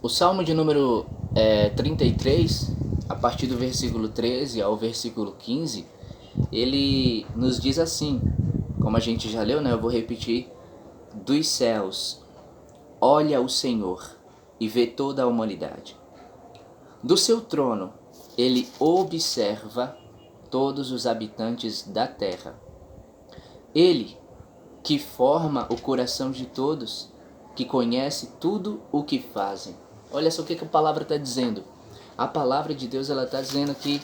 O Salmo de número 33, a partir do versículo 13 ao versículo 15, ele nos diz assim, como a gente já leu, né? Eu vou repetir: dos céus olha o Senhor e vê toda a humanidade. Do seu trono ele observa todos os habitantes da terra. Ele que forma o coração de todos, que conhece tudo o que fazem. Olha só o que a palavra está dizendo. A palavra de Deus está dizendo aqui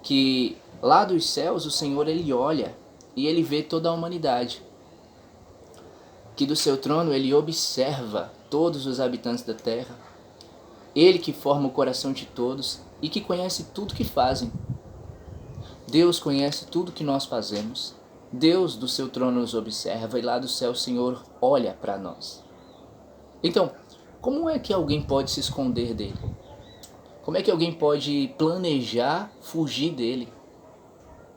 que lá dos céus o Senhor ele olha e ele vê toda a humanidade. Que do seu trono ele observa todos os habitantes da terra. Ele que forma o coração de todos e que conhece tudo que fazem. Deus conhece tudo que nós fazemos. Deus do seu trono nos observa e lá do céu o Senhor olha para nós. Então, como é que alguém pode se esconder dele? Como é que alguém pode planejar fugir dele?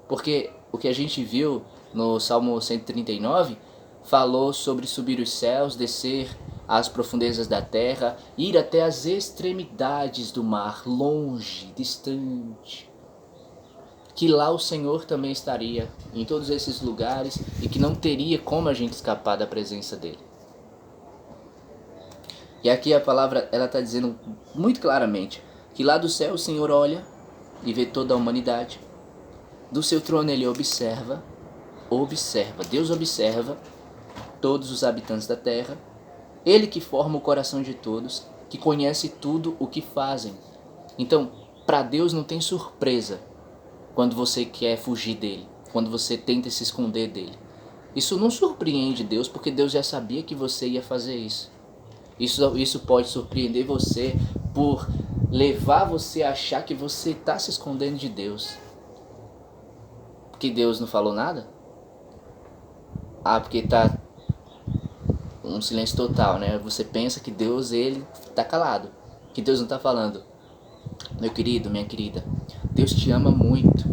Porque o que a gente viu no Salmo 139 falou sobre subir os céus, descer às profundezas da terra, ir até as extremidades do mar, longe, distante. Que lá o Senhor também estaria em todos esses lugares e que não teria como a gente escapar da presença dele. E aqui a palavra ela está dizendo muito claramente que lá do céu o Senhor olha e vê toda a humanidade. Do seu trono ele observa, Deus observa todos os habitantes da terra. Ele que forma o coração de todos, que conhece tudo o que fazem. Então, para Deus não tem surpresa quando você quer fugir dele, quando você tenta se esconder dele. Isso não surpreende Deus, porque Deus já sabia que você ia fazer isso. Isso pode surpreender você por levar você a achar que você está se escondendo de Deus. Porque Deus não falou nada? Porque tá um silêncio total, né? Você pensa que Deus, ele tá calado, que Deus não tá falando. Meu querido, minha querida, Deus te ama muito.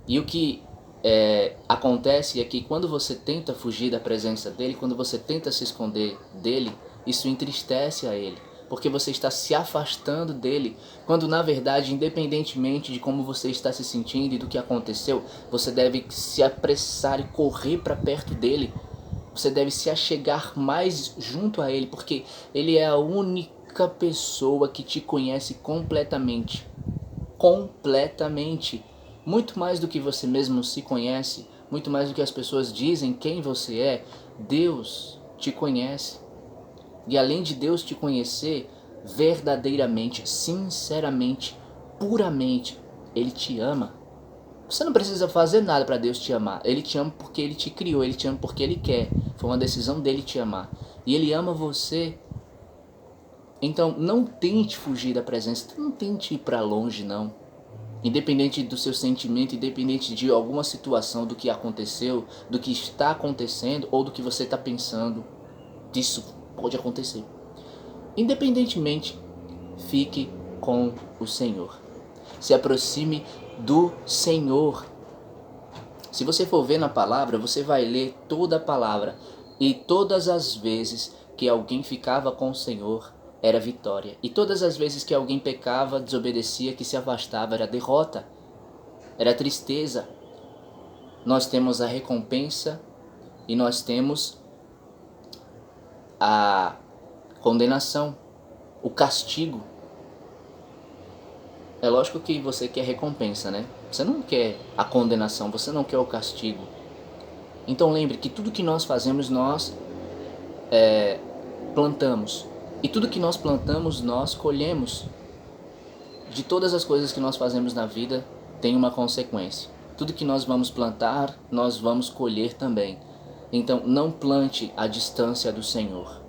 E o que acontece é que quando você tenta fugir da presença dele, quando você tenta se esconder dele, isso entristece a ele, porque você está se afastando dele, quando na verdade, independentemente de como você está se sentindo e do que aconteceu, você deve se apressar e correr para perto dele. Você deve se achegar mais junto a ele, porque ele é a única pessoa que te conhece completamente. Completamente. Muito mais do que você mesmo se conhece, muito mais do que as pessoas dizem quem você é, Deus te conhece. E além de Deus te conhecer verdadeiramente, sinceramente, puramente, Ele te ama. Você não precisa fazer nada para Deus te amar. Ele te ama porque Ele te criou, Ele te ama porque Ele quer. Foi uma decisão dele te amar. E Ele ama você. Então não tente fugir da presença, não tente ir para longe não. Independente do seu sentimento, independente de alguma situação, do que aconteceu, do que está acontecendo ou do que você está pensando, disso pode acontecer. Independentemente, fique com o Senhor. Se aproxime do Senhor. Se você for ver na palavra, você vai ler toda a palavra. E todas as vezes que alguém ficava com o Senhor, era vitória. E todas as vezes que alguém pecava, desobedecia, que se afastava, era derrota. Era tristeza. Nós temos a recompensa e nós temos a condenação, o castigo. É lógico que você quer recompensa, né? Você não quer a condenação, você não quer o castigo. Então lembre que tudo que nós fazemos, nós plantamos. E tudo que nós plantamos, nós colhemos. De todas as coisas que nós fazemos na vida, tem uma consequência. Tudo que nós vamos plantar, nós vamos colher também. Então não plante à distância do Senhor.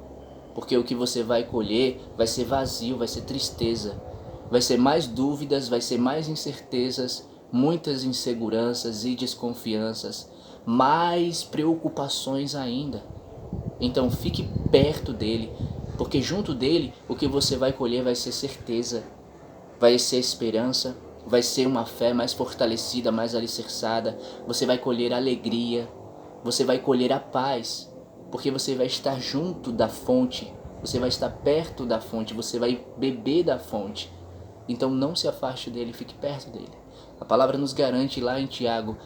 Porque o que você vai colher vai ser vazio, vai ser tristeza. Vai ser mais dúvidas, vai ser mais incertezas, muitas inseguranças e desconfianças, mais preocupações ainda. Então fique perto dele, porque junto dele o que você vai colher vai ser certeza, vai ser esperança, vai ser uma fé mais fortalecida, mais alicerçada. Você vai colher alegria, você vai colher a paz, porque você vai estar junto da fonte você vai estar perto da fonte, você vai beber da fonte. Então não se afaste dele, fique perto dele. A palavra nos garante lá em Tiago: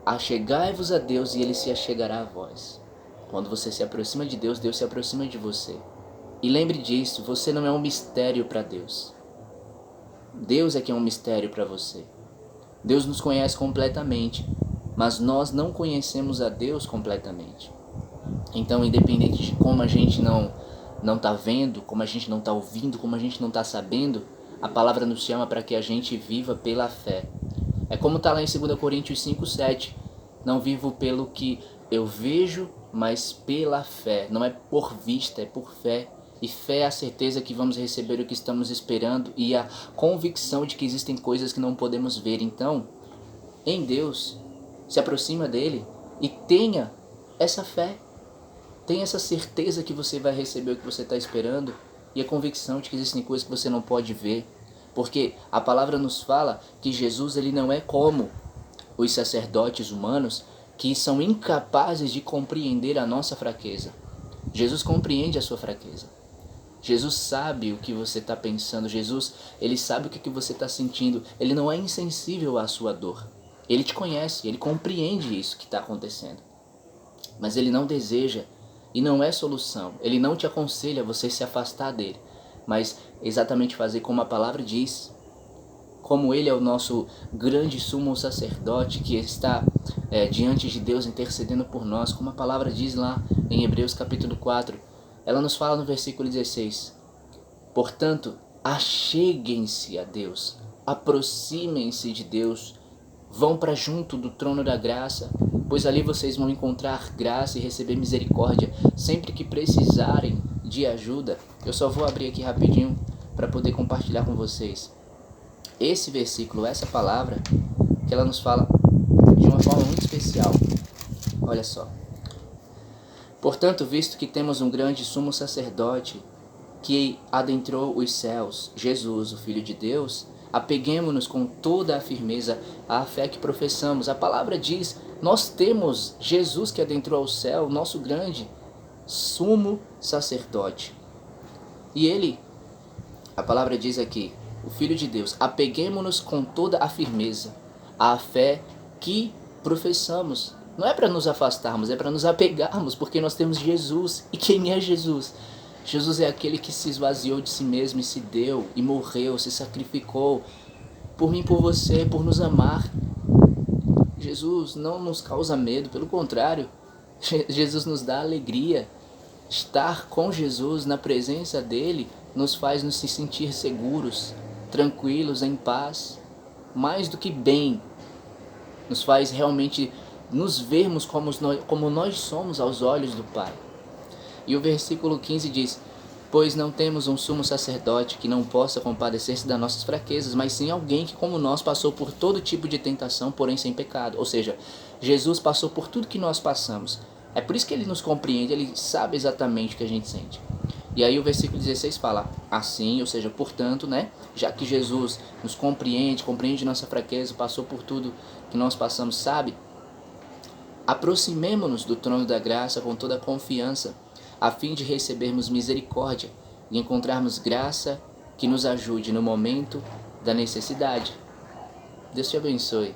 achegai-vos a Deus e ele se achegará a vós. Quando você se aproxima de Deus, Deus se aproxima de você. E lembre disso, você não é um mistério para Deus. Deus é que é um mistério para você. Deus nos conhece completamente, mas nós não conhecemos a Deus completamente. Então, independente de como a gente não está vendo, como a gente não está ouvindo, como a gente não está sabendo, a palavra nos chama para que a gente viva pela fé. É como está lá em 2 Coríntios 5:7. Não vivo pelo que eu vejo, mas pela fé. Não é por vista, é por fé. E fé é a certeza que vamos receber o que estamos esperando e a convicção de que existem coisas que não podemos ver. Então, em Deus, se aproxima dele e tenha essa fé. Tenha essa certeza que você vai receber o que você está esperando e a convicção de que existem coisas que você não pode ver. Porque a palavra nos fala que Jesus ele não é como os sacerdotes humanos que são incapazes de compreender a nossa fraqueza. Jesus compreende a sua fraqueza. Jesus sabe o que você está pensando. Jesus, ele sabe o que você está sentindo. Ele não é insensível à sua dor. Ele te conhece, ele compreende isso que está acontecendo. Mas ele não deseja e não é solução. Ele não te aconselha a você se afastar dele, mas exatamente fazer como a palavra diz. Como ele é o nosso grande sumo sacerdote que está diante de Deus intercedendo por nós, como a palavra diz lá em Hebreus capítulo 4, ela nos fala no versículo 16. Portanto, acheguem-se a Deus, aproximem-se de Deus, vão para junto do trono da graça, pois ali vocês vão encontrar graça e receber misericórdia sempre que precisarem de ajuda. Eu só vou abrir aqui rapidinho para poder compartilhar com vocês esse versículo, essa palavra, que ela nos fala de uma forma muito especial. Olha só. Portanto, visto que temos um grande sumo sacerdote que adentrou os céus, Jesus, o Filho de Deus, apeguemo-nos com toda a firmeza à fé que professamos. A palavra diz, nós temos Jesus que adentrou ao céu, nosso grande sumo sacerdote. E ele, a palavra diz aqui, o Filho de Deus, apeguemo-nos com toda a firmeza à fé que professamos. Não é para nos afastarmos, é para nos apegarmos, porque nós temos Jesus. E quem é Jesus? Jesus é aquele que se esvaziou de si mesmo e se deu, e morreu, se sacrificou, por mim, por você, por nos amar. Jesus não nos causa medo, pelo contrário, Jesus nos dá alegria. Estar com Jesus, na presença dele, nos faz nos sentir seguros, tranquilos, em paz, mais do que bem, nos faz realmente nos vermos como nós somos aos olhos do Pai. E o versículo 15 diz, pois não temos um sumo sacerdote que não possa compadecer-se das nossas fraquezas, mas sim alguém que como nós passou por todo tipo de tentação, porém sem pecado. Ou seja, Jesus passou por tudo que nós passamos. É por isso que ele nos compreende, ele sabe exatamente o que a gente sente. E aí o versículo 16 fala, assim, ou seja, portanto, né, já que Jesus nos compreende nossa fraqueza, passou por tudo que nós passamos, sabe? Aproximemo-nos do trono da graça com toda a confiança, a fim de recebermos misericórdia e encontrarmos graça que nos ajude no momento da necessidade. Deus te abençoe.